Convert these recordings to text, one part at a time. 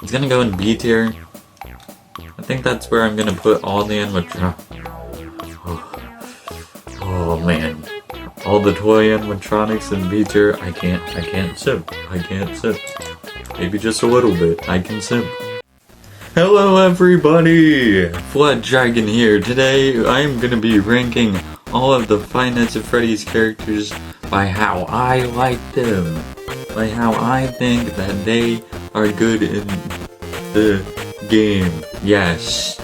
It's gonna go in B tier. I think that's where I'm gonna put all the animatronics. Oh man. All the toy animatronics in B tier, I can't simp. I can't simp. Maybe just a little bit, I can simp. Hello everybody! Flood Dragon here. Today I'm gonna be ranking all of the Five Nights at Freddy's characters by how I like them. By how I think that they are good in the game. Yes.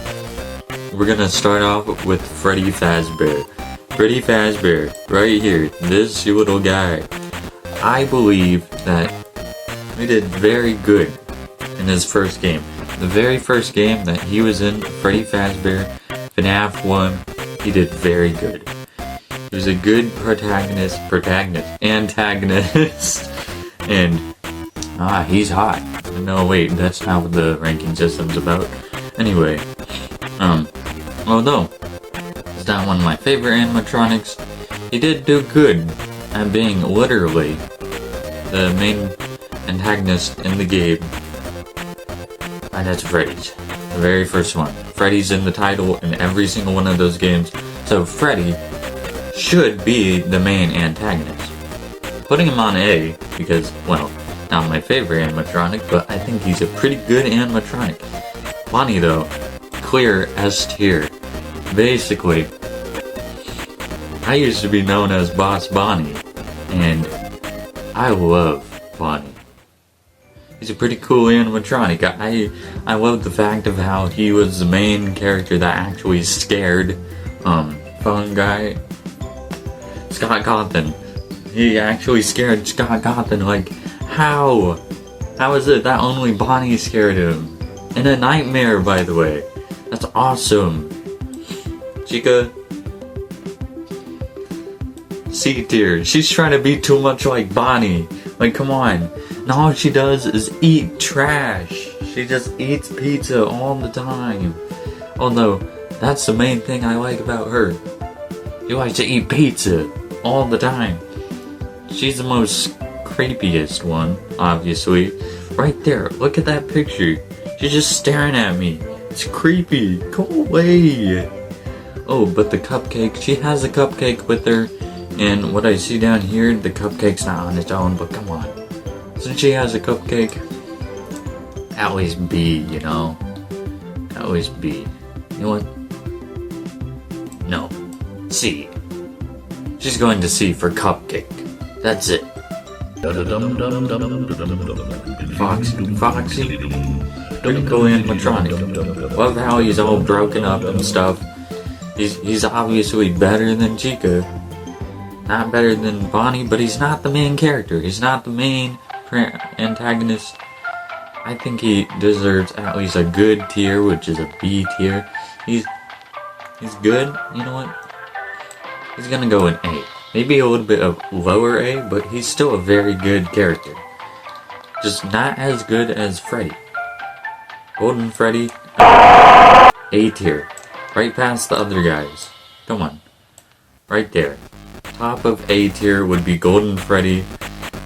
We're gonna start off with Freddy Fazbear. Freddy Fazbear, right here. This little guy. I believe that he did very good in his first game. The very first game that he was in, Freddy Fazbear, FNaF 1, he did very good. He was a good antagonist, and he's hot. No, wait, that's not what the ranking system's about. Anyway, although he's not one of my favorite animatronics, he did do good at being literally the main antagonist in the game. And that's Freddy's. The very first one. Freddy's in the title in every single one of those games. So Freddy should be the main antagonist. Putting him on A, because, well, not my favorite animatronic, but I think he's a pretty good animatronic. Bonnie, though, clear S tier. Basically, I used to be known as Boss Bonnie, and I love Bonnie. He's a pretty cool animatronic. I love the fact of how he was the main character that actually scared phone guy Scott Cawthon. He actually scared Scott Cawthon. Like, how is it that only Bonnie scared him? In a nightmare, by the way. That's awesome. Chica, C tier. She's trying to be too much like Bonnie. Like, come on. And all she does is eat trash. She just eats pizza all the time. Although, that's the main thing I like about her. She likes to eat pizza all the time. She's the most creepiest one, obviously. Right there, look at that picture. She's just staring at me. It's creepy. Go away. Oh, but the cupcake. She has a cupcake with her. And what I see down here, the cupcake's not on its own, but come on. Since she has a cupcake, at least B, you know? At least B. You know what? No. C. She's going to C for cupcake. That's it. Foxy. Pretty cool animatronic. Love how he's all broken up and stuff. He's obviously better than Chica. Not better than Bonnie, but he's not the main character. He's not the main antagonist. I think he deserves at least a good tier, which is a B tier. He's good. You know what? He's gonna go in A. Maybe a little bit of lower A, but he's still a very good character. Just not as good as Freddy. Golden Freddy, A tier. Right past the other guys. Come on. Right there. Top of A tier would be Golden Freddy,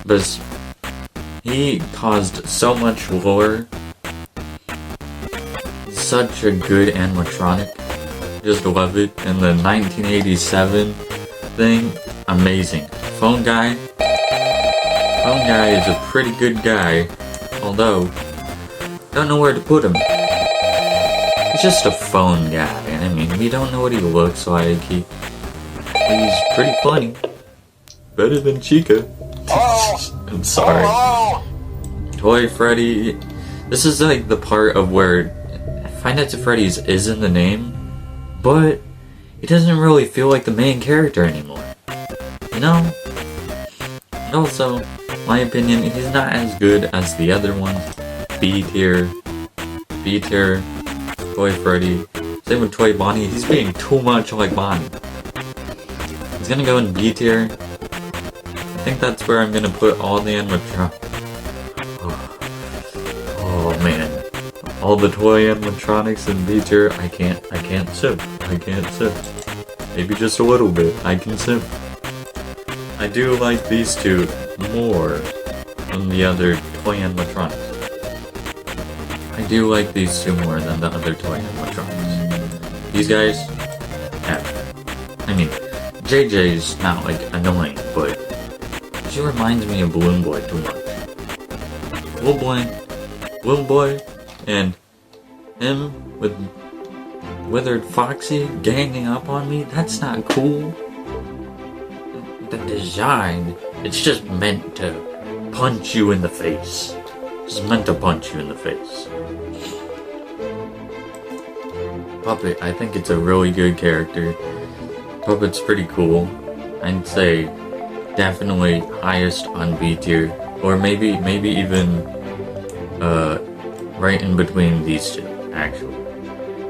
but he caused so much lore. Such a good animatronic. Just love it. And the 1987 thing, amazing. Phone guy is a pretty good guy, although don't know where to put him. He's just a phone guy. I mean, we don't know what he looks like. He's pretty funny. Better than Chica. I'm sorry. Toy Freddy. This is like the part of where Five Nights at Freddy's is in the name, but he doesn't really feel like the main character anymore. You know? And also, my opinion, he's not as good as the other ones. B tier. B tier. Toy Freddy. Same with Toy Bonnie. He's being too much like Bonnie. He's gonna go in B tier. I think that's where I'm gonna put all the animatronics. Oh man. All the toy animatronics in B tier, I can't simp. I can't simp. Maybe just a little bit. I can simp. I do like these two more than the other toy animatronics. I do like these two more than the other toy animatronics. These guys, I mean, JJ's not like annoying, but she reminds me of Balloon Boy too much. Balloon Boy, and him with Withered Foxy ganging up on me, that's not cool. The design, it's just meant to punch you in the face. It's meant to punch you in the face. Puppet, I think it's a really good character. Puppet's pretty cool. I'd say definitely highest on B tier, or maybe even right in between these two, actually.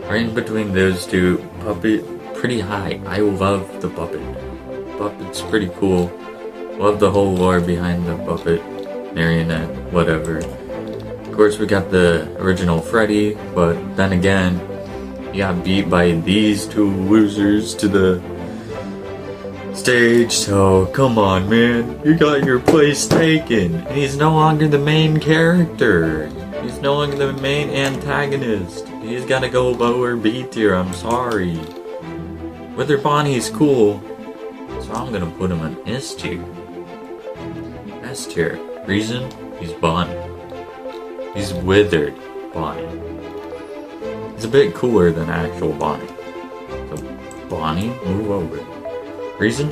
Right in between those two, Puppet, pretty high. I love the Puppet. Puppet's pretty cool. Love the whole lore behind the Puppet, marionette, whatever. Of course, we got the original Freddy, but then again, he got beat by these two losers to the stage, so come on, man. You got your place taken. And he's no longer the main character. He's no longer the main antagonist. He's gotta go lower B tier, I'm sorry. Wither Bonnie's cool, so I'm gonna put him in S tier. S tier. Reason? He's Bonnie. He's withered Bonnie. He's a bit cooler than actual Bonnie. So, Bonnie, move over. Reason?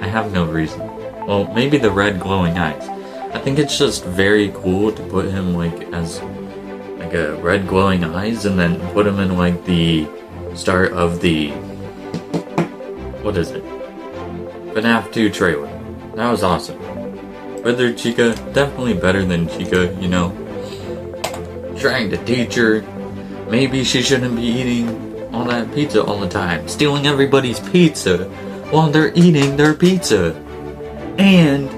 I have no reason. Well, maybe the red glowing eyes. I think it's just very cool to put him like as like a red glowing eyes, and then put him in like the start of the, what is it? FNaF 2 trailer. That was awesome. Withered Chica, definitely better than Chica, you know. Trying to teach her, maybe she shouldn't be eating all that pizza all the time. Stealing everybody's pizza while they're eating their pizza. And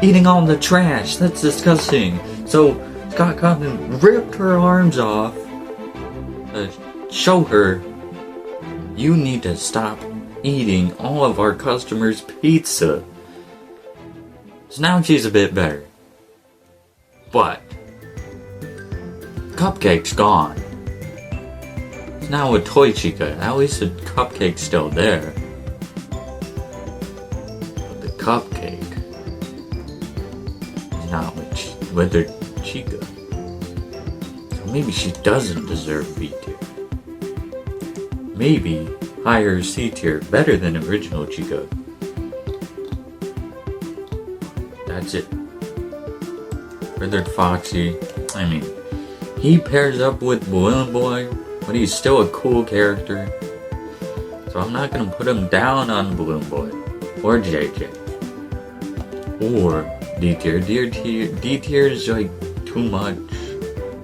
eating all the trash. That's disgusting. So Scott Cawthon ripped her arms off to show her, you need to stop eating all of our customers' pizza. So now she's a bit better. But Cupcake's gone. It's now with Toy Chica. At least the Cupcake's still there. But the Cupcake is not with their Chica. So maybe she doesn't deserve B tier. Maybe higher C tier, better than original Chica. That's it. Withered Foxy, I mean, he pairs up with Balloon Boy, but he's still a cool character. So I'm not gonna put him down on Balloon Boy, or JJ, or D tier. D tier is like too much,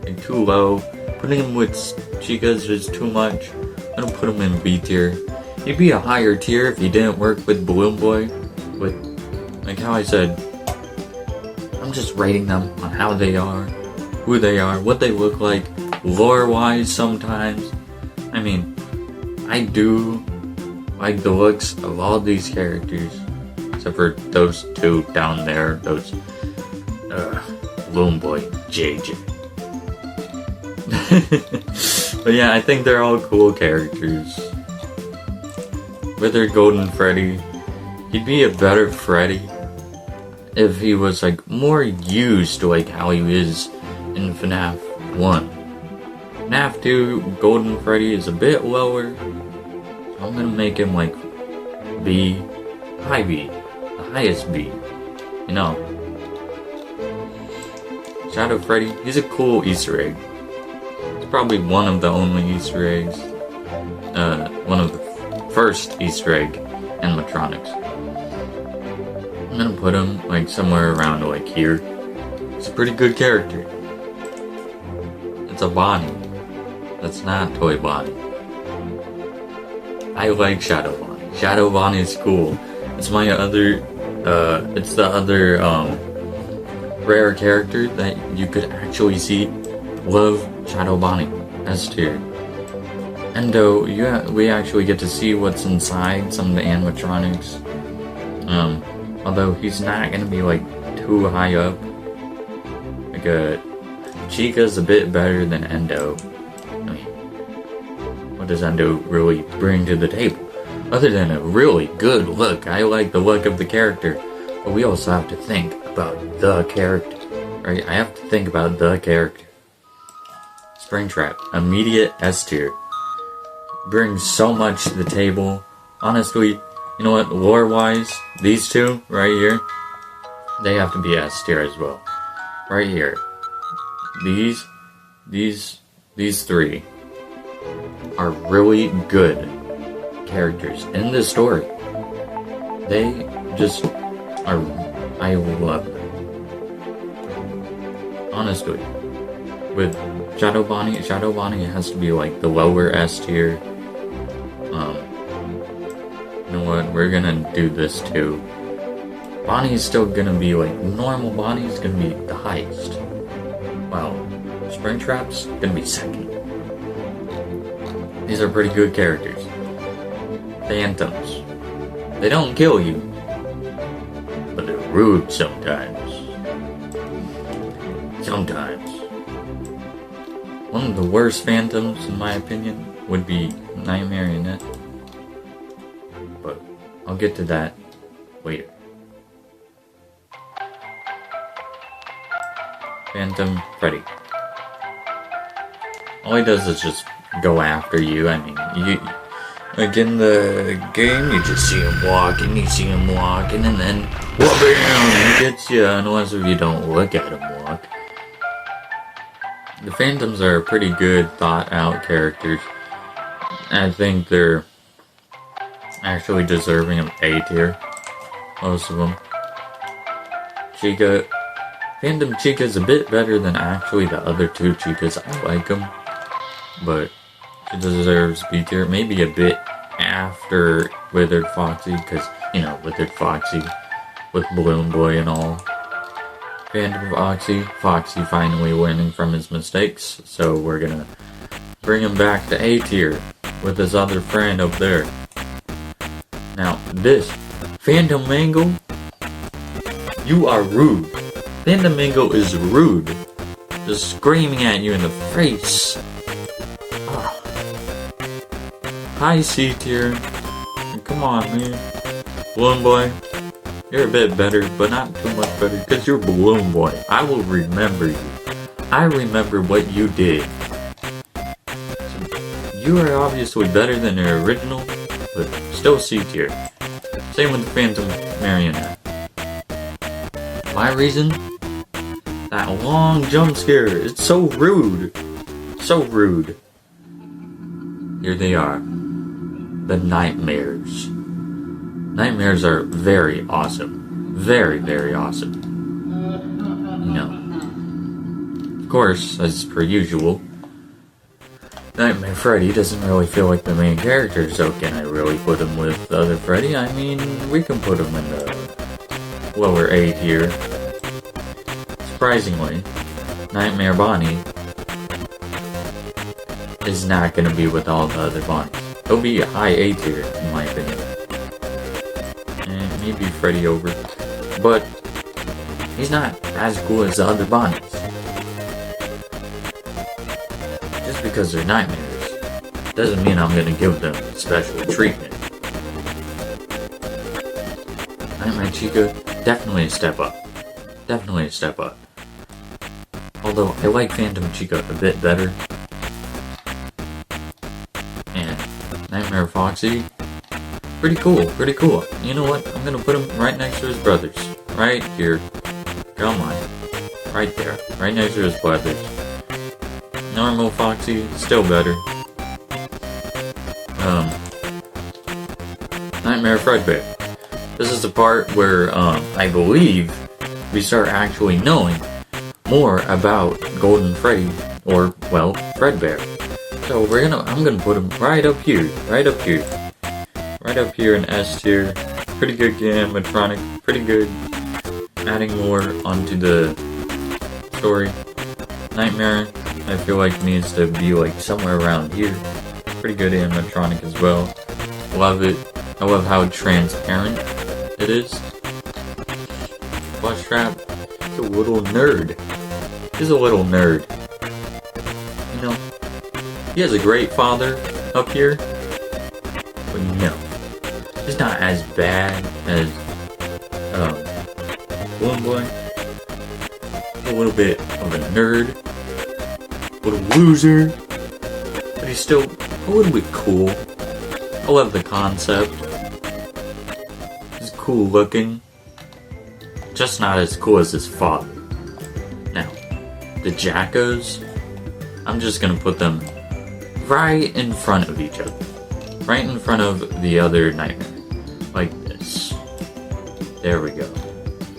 and too low. Putting him with Chica's is too much. I'm gonna put him in B tier. He'd be a higher tier if he didn't work with Balloon Boy. With, like how I said, I'm just rating them on how they are, who they are, what they look like, lore-wise sometimes. I mean, I do like the looks of all these characters, except for those two down there, those Balloon Boy, JJ. But yeah, I think they're all cool characters. Withered Golden Freddy, he'd be a better Freddy if he was like more used to like how he is in FNaF 1. FNaF 2 Golden Freddy is a bit lower, so I'm gonna make him like B, high B, the highest B, you know. Shadow Freddy, he's a cool Easter egg. It's probably one of the only Easter eggs, one of the first Easter egg animatronics. I'm gonna put him like somewhere around like here. It's a pretty good character. It's a Bonnie. That's not Toy Bonnie. I like Shadow Bonnie. Shadow Bonnie is cool. It's my other, it's the other, rare character that you could actually see. Love Shadow Bonnie. S tier. And though, we actually get to see what's inside some of the animatronics. Although he's not gonna be like too high up. Like Chica's a bit better than Endo. I mean, what does Endo really bring to the table? Other than a really good look. I like the look of the character. But we also have to think about the character. Right? I have to think about the character. Springtrap, immediate S tier. Brings so much to the table. Honestly, you know what? Lore-wise, these two right here, they have to be S tier as well. Right here. These three are really good characters in this story. They just are. I love them. Honestly, with Shadow Bonnie has to be like the lower S tier. You know what? We're gonna do this too. Bonnie's still gonna be like normal. Bonnie's gonna be the highest. Wow, Springtrap's gonna be second. These are pretty good characters. Phantoms. They don't kill you, but they're rude sometimes. Sometimes. One of the worst Phantoms, in my opinion, would be Nightmare Annette. But I'll get to that later. Phantom Freddy. All he does is just go after you. I mean, like in the game, you just see him walking, and then wha-bam, he gets you, unless if you don't look at him walk. The Phantoms are pretty good, thought-out characters. I think they're actually deserving of A tier. Most of them. Chica. Phantom Chica's a bit better than actually the other two Chicas. I like them. But she deserves B tier. Maybe a bit after Withered Foxy. Because, you know, Withered Foxy with Balloon Boy and all. Phantom Foxy finally learning from his mistakes. So we're gonna bring him back to A tier with his other friend up there. Now, this Phantom Mangle, you are rude. Phantom Mangle is rude. Just screaming at you in the face. Oh. High C tier. Come on, man. Balloon Boy, you're a bit better, but not too much better, because you're Balloon Boy. I will remember you. I remember what you did. So, you are obviously better than the original, but still C tier. Same with the Phantom Marionette. My reason? That long jump scare. It's so rude. So rude. Here they are. The Nightmares. Nightmares are very awesome. Very, very awesome. You know. Of course, as per usual, Nightmare Freddy doesn't really feel like the main character, so can I really put him with the other Freddy? I mean, we can put him in the lower A tier. Surprisingly, Nightmare Bonnie is not going to be with all the other Bonnies. He'll be a high A tier, in my opinion. And maybe Freddy over. But he's not as cool as the other Bonnies. Just because they're nightmares doesn't mean I'm going to give them special treatment. Nightmare Chica, definitely a step up. Definitely a step up. Although, I like Phantom Chica a bit better. And Nightmare Foxy, pretty cool, pretty cool. You know what? I'm gonna put him right next to his brothers. Right here. Come on. Right there. Right next to his brothers. Normal Foxy, still better. Nightmare Fredbear. This is the part where, I believe we start actually knowing more about Golden Freddy, or, well, Fredbear. So I'm gonna put him right up here, right up here in S tier. Pretty good animatronic, pretty good. Adding more onto the story. Nightmare, I feel like needs to be like somewhere around here. Pretty good animatronic as well. Love it. I love how transparent it is. Flush Trap, he's a little nerd. He's a little nerd. You know, he has a great father up here, but no, he's not as bad as Balloon Boy. A little bit of a nerd, a little loser, but he's still a little bit cool. I love the concept. He's cool looking, just not as cool as his father. Now, the Jackos, I'm just gonna put them right in front of each other. Right in front of the other nightmare. Like this. There we go.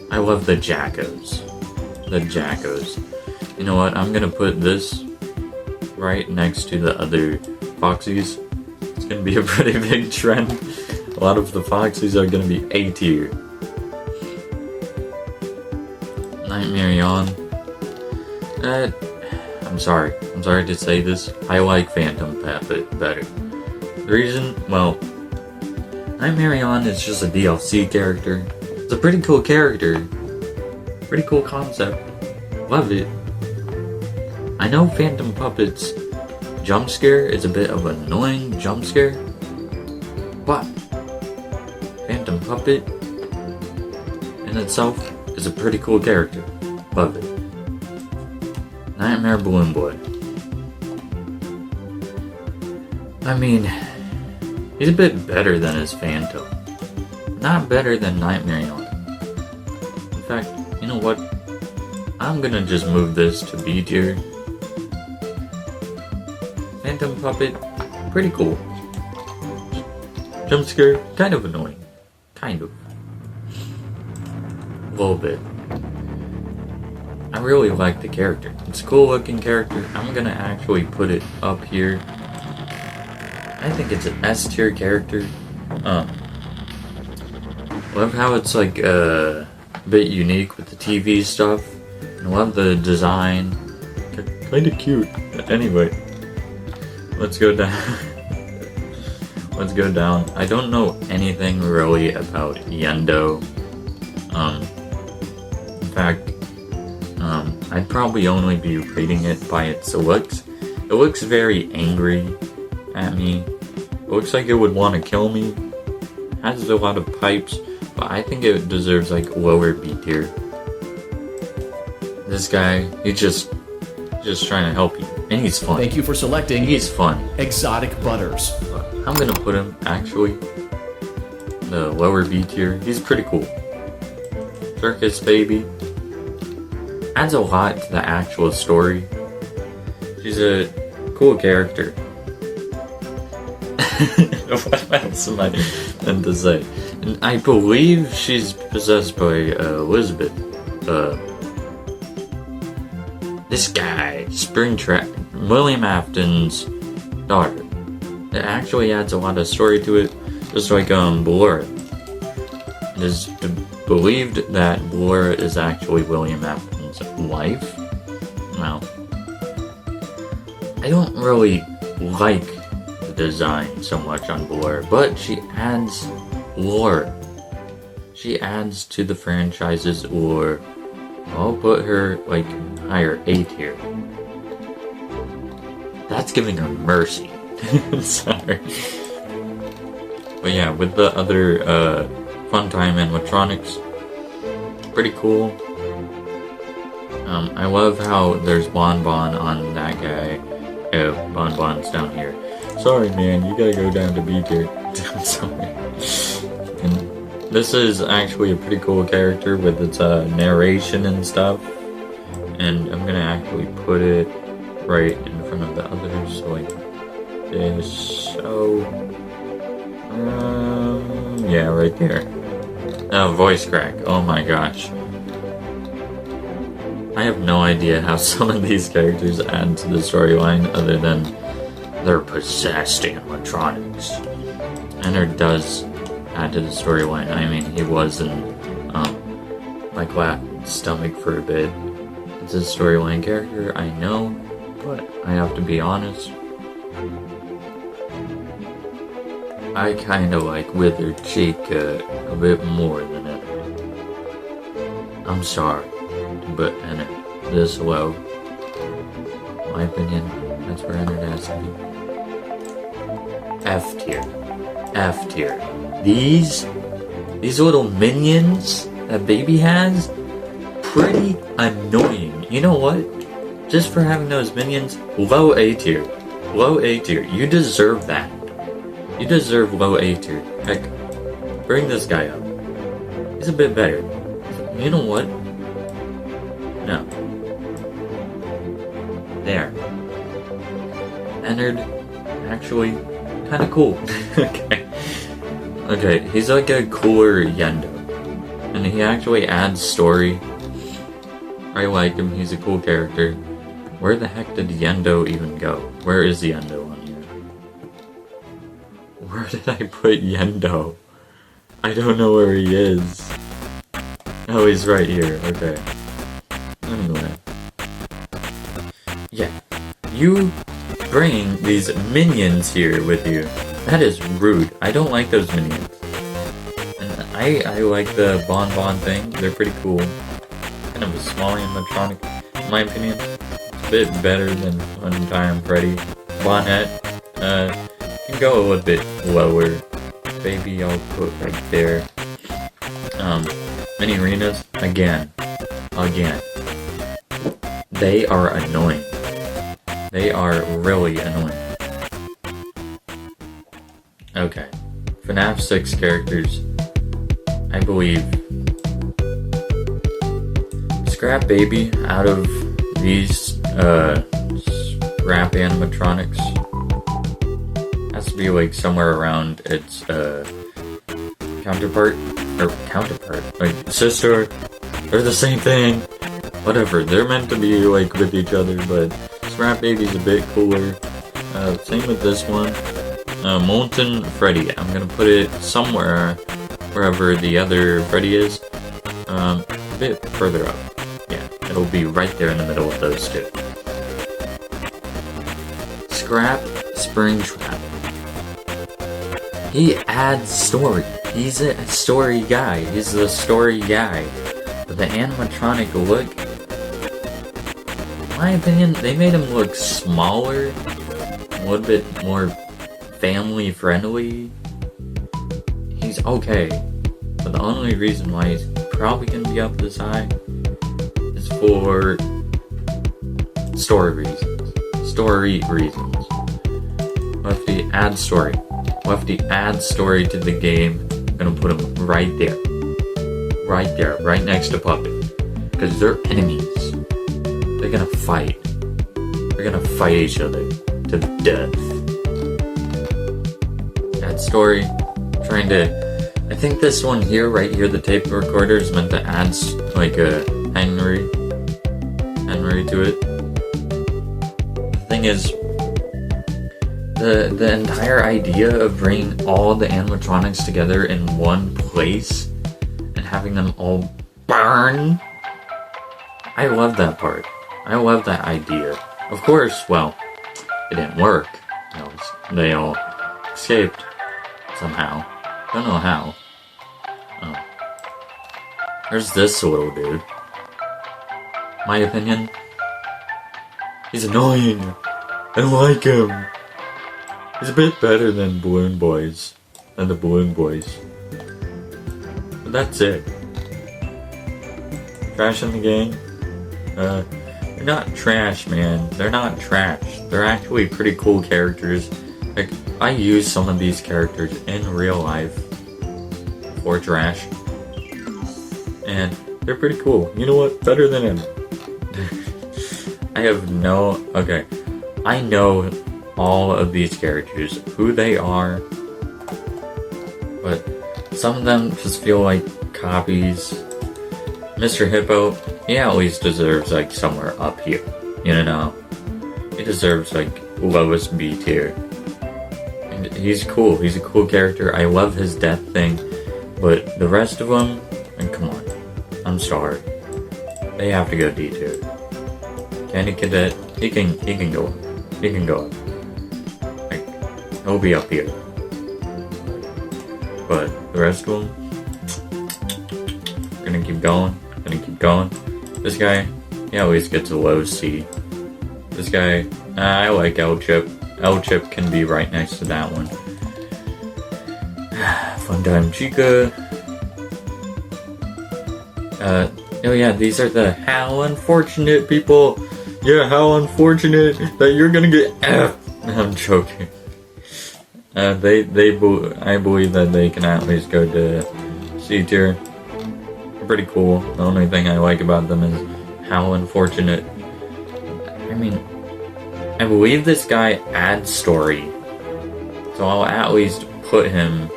I love the Jackos. The Jackos. You know what? I'm gonna put this right next to the other Foxies. It's gonna be a pretty big trend. A lot of the Foxies are gonna be A tier. Nightmare Yawn. I'm sorry to say this. I like Phantom Puppet better. The reason, well, Nightmare Yawn is just a DLC character. It's a pretty cool character. Pretty cool concept. Love it. I know Phantom Puppet's jump scare is a bit of an annoying jump scare, but Phantom Puppet in itself is a pretty cool character. Love it. Nightmare Balloon Boy. I mean, he's a bit better than his Phantom. Not better than Nightmare Yawn. In fact, you know what? I'm gonna just move this to B tier. Phantom Puppet, pretty cool. Jump scare, kind of annoying. Kind of. A little bit. I really like the character. It's a cool looking character. I'm gonna actually put it up here. I think it's an S tier character. Love how it's like a bit unique with the TV stuff. I love the design. Kinda cute. Anyway, let's go down. Let's go down. I don't know anything really about Yendo. In fact, I'd probably only be rating it by its looks. It looks very angry at me. It looks like it would want to kill me. It has a lot of pipes, but I think it deserves like lower B tier. This guy, he's just trying to help you, and he's fun. Thank you for selecting. He's fun. Exotic Butters. But I'm gonna put him actually the lower B tier. He's pretty cool. Circus Baby adds a lot to the actual story. She's a cool character. What else am I meant to say? And I believe she's possessed by Elizabeth. This guy, William Afton's daughter. It actually adds a lot of story to it, just like Ballora. It is believed that Ballora is actually William Afton's wife. Now, I don't really like the design so much on Ballora, but she adds lore. She adds to the franchise's lore. I'll put her like higher A tier. That's giving her mercy. Sorry. But yeah, with the other Funtime animatronics, pretty cool. I love how there's Bonbon on that guy. Bonbon's down here. Sorry man, you gotta go down to B tier. I'm sorry. And this is actually a pretty cool character with its narration and stuff. And I'm gonna actually put it right in front of the others, like this. So, yeah, right there. Oh, voice crack. Oh my gosh. I have no idea how some of these characters add to the storyline other than they're possessed animatronics. Ennard does add to the storyline. I mean, he was in like Latin's stomach for a bit. It's a storyline character, I know, but I have to be honest. I kinda like Withered Chica a bit more than Ennard. I'm sorry to put Ennard this low. has to be. F tier. F tier. These little minions that baby has, pretty annoying. You know what? Just for having those minions, low A tier. Low A tier. You deserve that. You deserve low A tier. Heck, bring this guy up. He's a bit better. You know what? No. There. Ennard, actually, kind of cool. Okay, he's like a cooler Yendo. And he actually adds story. I like him, he's a cool character. Where the heck did Yendo even go? Where is Yendo on here? Where did I put Yendo? I don't know where he is. Oh, he's right here, okay. Anyway. Yeah. You bring these minions here with you. That is rude. I don't like those minions. And I like the Bon thing. They're pretty cool. Kind of a small animatronic, in my opinion. It's a bit better than Funtime Freddy. Bonnet can go a little bit lower. Baby, I'll put right there. Mini arenas, again. They are annoying. They are really annoying. Okay. FNaF 6 characters. I believe. Scrap Baby out of these scrap animatronics. Has to be like somewhere around its counterpart. Like sister. They're the same thing. Whatever. They're meant to be like with each other, but Scrap Baby's a bit cooler. Same with this one. Molten Freddy. I'm gonna put it somewhere, wherever the other Freddy is. A bit further up. Yeah, it'll be right there in the middle of those two. Scrap Springtrap. He adds story. He's a story guy. He's the story guy. But the animatronic look, in my opinion, they made him look smaller, a little bit more family friendly. He's okay, but the only reason why he's probably gonna be up this high is for story reasons. Lefty adds story. Lefty adds story to the game. I'm gonna put him right there. Right next to Puppet. Because they're enemies. They're gonna fight. They're gonna fight each other to the death. That story, trying to... I think this one here, right here, the tape recorder is meant to add like a Henry to it. The thing is, the entire idea of bringing all the animatronics together in one place and having them all burn, I love that part. I love that idea. Of course, well, it didn't work. They all escaped somehow. Don't know how. Oh. There's this little dude. My opinion, he's annoying. I don't like him. He's a bit better than Balloon Boys. But that's it. Trash in the game? They're not trash, man. They're not trash. They're actually pretty cool characters. Like, I use some of these characters in real life for trash. And they're pretty cool. You know what? Better than him. Okay. I know all of these characters, who they are, but some of them just feel like copies. Mr. Hippo, he at least deserves like somewhere up here, you know? He deserves like lowest B tier. And he's cool, he's a cool character. I love his death thing, but the rest of them, and come on, I'm sorry. They have to go D tier. Candy Cadet, he can go up. He can go up. Like, he'll be up here. But the rest of them, gonna keep going. This guy, he always gets a low C. This guy, I like El Chip. L-chip can be right next to that one. Fun Time Chica. Oh yeah, these are the how unfortunate people. Yeah, how unfortunate that you're gonna get F. I'm joking. I believe that they can at least go to C tier. Pretty cool. The only thing I like about them is how unfortunate. I mean, I believe this guy adds story, so I'll at least put him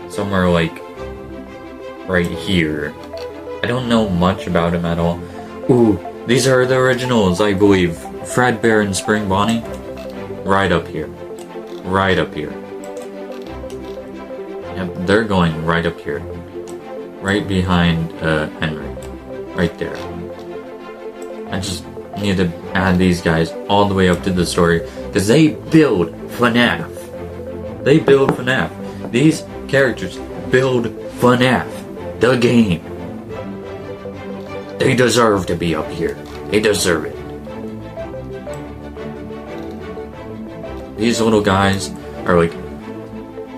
somewhere like right here. I don't know much about him at all. Ooh, these are the originals, I believe. Fredbear and Spring Bonnie. Right up here. Right up here. Yep, they're going right up here. Right behind Henry. Right there. I just need to add these guys all the way up to the story, because they build FNaF. They build FNaF. These characters build FNaF. The game. They deserve to be up here. They deserve it. These little guys are like,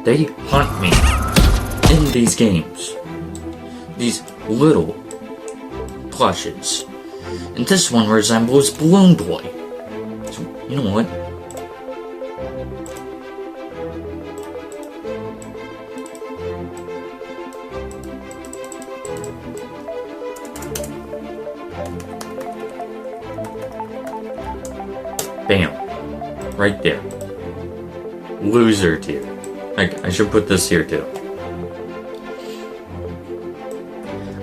they hunt me in these games. These little plushes. And this one resembles Balloon Boy. So, you know what? Bam. Right there. Loser tier. I should put this here too.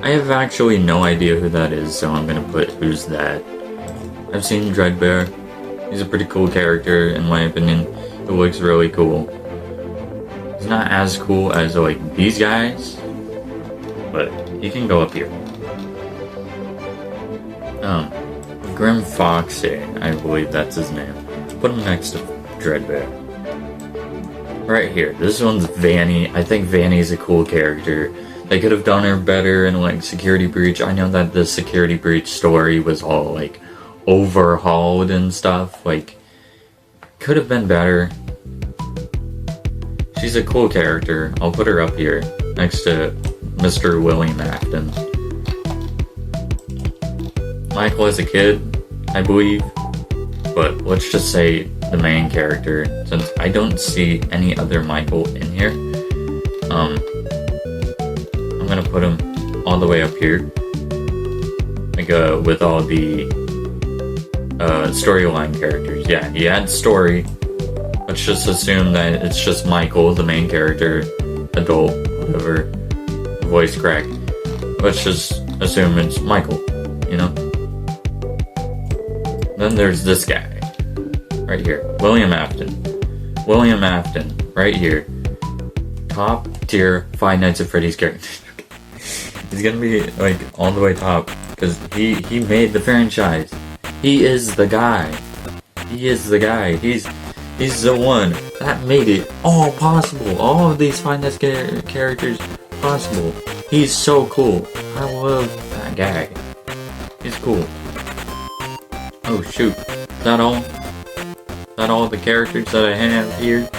I have actually no idea who that is, so I'm gonna put who's that. I've seen Dreadbear. He's a pretty cool character, in my opinion. He looks really cool. He's not as cool as like these guys, but he can go up here. Grim Foxy, I believe that's his name. Put him next to Dreadbear. Right here. This one's Vanny. I think Vanny's a cool character. They could have done her better in like Security Breach. I know that the Security Breach story was all like overhauled and stuff. Like, could have been better. She's a cool character. I'll put her up here next to Mr. William Afton. Michael as a kid, I believe. But let's just say the main character, since I don't see any other Michael in here. I'm gonna put him all the way up here, like with all the storyline characters. Yeah, he adds story. Let's just assume that it's just Michael, the main character, adult, whatever, voice crack. Let's just assume it's Michael, you know? Then there's this guy, right here, William Afton. William Afton, right here. Top tier Five Nights at Freddy's character. He's gonna be like all the way top because he made the franchise. He is the guy. He is the guy. He's the one that made it all possible. All of these Five Nights characters possible. He's so cool. I love that guy. He's cool. Oh shoot! Is that all? Is that all the characters that I have here?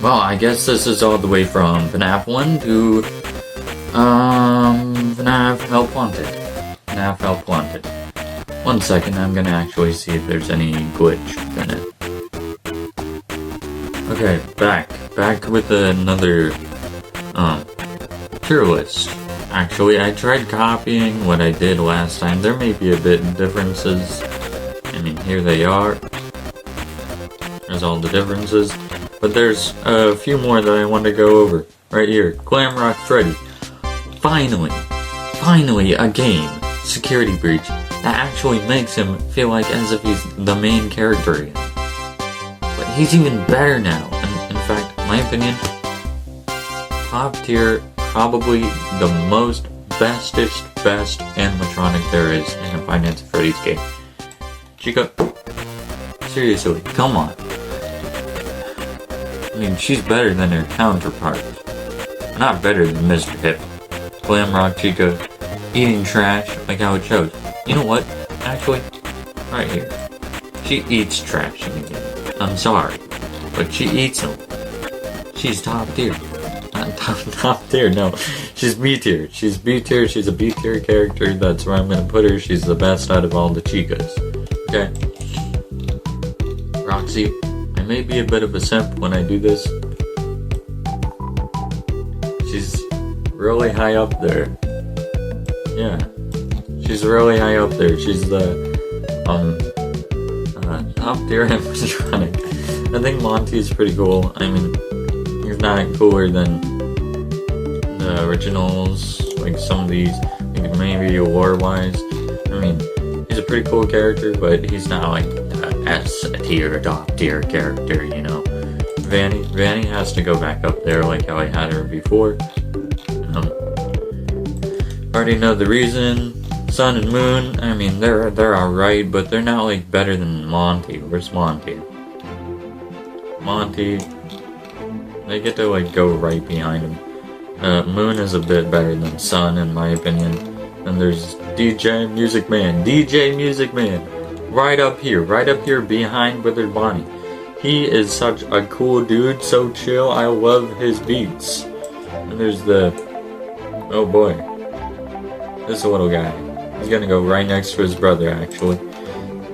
Well, I guess this is all the way from FNaF 1 to, FNaF Help Wanted. FNaF Help Wanted. 1 second, I'm gonna actually see if there's any glitch in it. Okay, back with another, tier list. Actually, I tried copying what I did last time. There may be a bit of differences. I mean, here they are. There's all the differences. But there's a few more that I want to go over. Right here. Glamrock Freddy. Finally a game, Security Breach, that actually makes him feel like as if he's the main character again. But he's even better now. And in fact, in my opinion, top tier, probably the most best animatronic there is in a Five Nights at Freddy's game. Chica, seriously, come on. I mean, she's better than her counterpart. Not better than Mr. Hip. Glamrock Chica, eating trash like how it shows. You know what? Actually, right here. She eats trash in the game. I'm sorry, but she eats them. She's top tier. Not top tier, no. She's B tier. She's B tier. She's a B tier character. That's where I'm gonna put her. She's the best out of all the Chicas. Okay. Roxy, I may be a bit of a simp when I do this. She's really high up there. Yeah. She's really high up there. She's the top tier animatronic. I think Monty's pretty cool. I mean, he's not cooler than the originals, like some of these, like maybe lore-wise. I mean, he's a pretty cool character, but he's not like the S tier, top tier character, you know. Vanny has to go back up there like how I had her before. Already know the reason. Sun and Moon, I mean, they're alright, but they're not like better than Monty. Where's Monty? Monty, they get to like go right behind him. Moon is a bit better than Sun in my opinion. And there's DJ Music Man, right up here behind Withered Bonnie. He is such a cool dude, so chill. I love his beats. And there's the, oh boy, this little guy. He's gonna go right next to his brother, actually.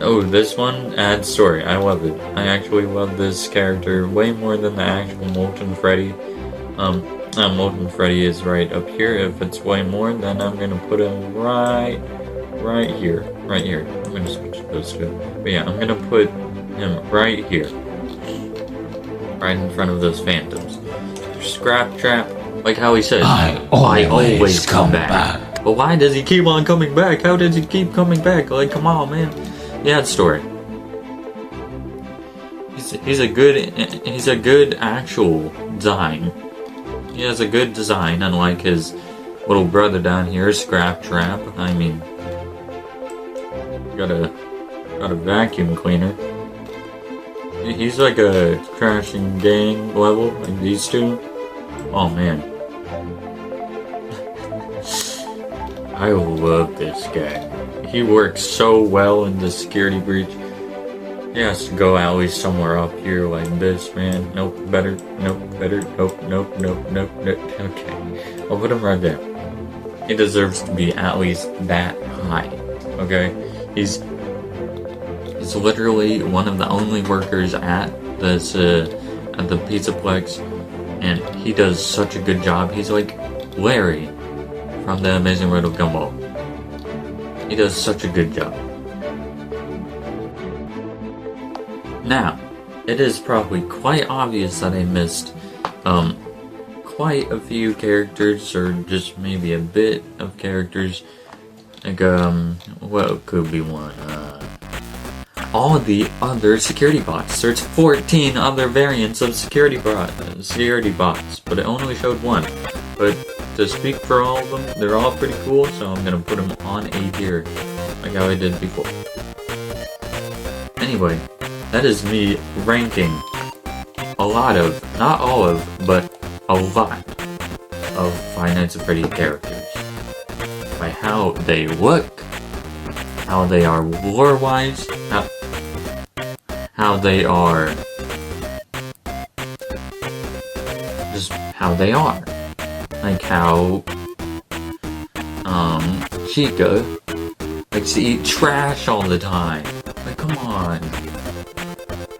Oh, this one adds story. I love it. I actually love this character way more than the actual Molten Freddy. Molten Freddy is right up here. If it's way more, then I'm gonna put him right here. I'm gonna switch those two. But yeah, I'm gonna put him right here. Right in front of those phantoms. Scrap Trap, like how he says, I always come back. But why does he keep on coming back? How does he keep coming back? Like, come on, man. Yeah, story. He's a good actual design. He has a good design, unlike his little brother down here, Scrap Trap. I mean, got a vacuum cleaner. He's like a crashing gang level, like these two. Oh man. I love this guy. He works so well in the security breach. He has to go at least somewhere up here like this, man. Nope, better. Nope, better. Nope. Okay. I'll put him right there. He deserves to be at least that high. Okay? He's literally one of the only workers at this at the Pizzaplex, and he does such a good job. He's like Larry from the Amazing World of Gumball. He does such a good job. Now, it is probably quite obvious that I missed quite a few characters, or just maybe a bit of characters. Like, what could be one? All of the other security bots. There's 14 other variants of security bots, but it only showed one. But to speak for all of them, they're all pretty cool, so I'm gonna put them on A tier, like how I did before. Anyway, that is me ranking a lot of, not all of, but a lot of Five Nights at Freddy characters. By how they look, how they are lore-wise, how they are, just how they are. Like how, Chica likes to eat trash all the time. Like, come on.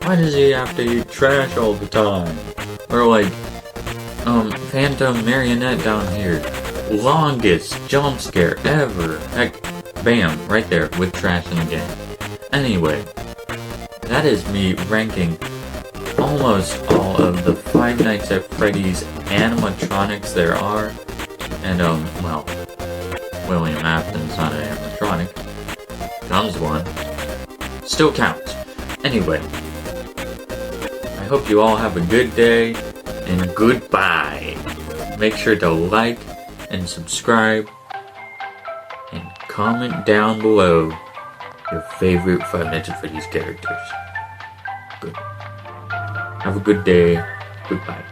Why does he have to eat trash all the time? Or like, Phantom Marionette down here. Longest jump scare ever. Heck, bam, right there with trash in the game. Anyway, that is me ranking almost all of the Five Nights at Freddy's animatronics there are. And, well, William Afton's not an animatronic. Comes one. Still counts. Anyway, I hope you all have a good day, and goodbye. Make sure to like and subscribe, and comment down below your favorite Five Nights at Freddy's characters. Good. Have a good day. Goodbye.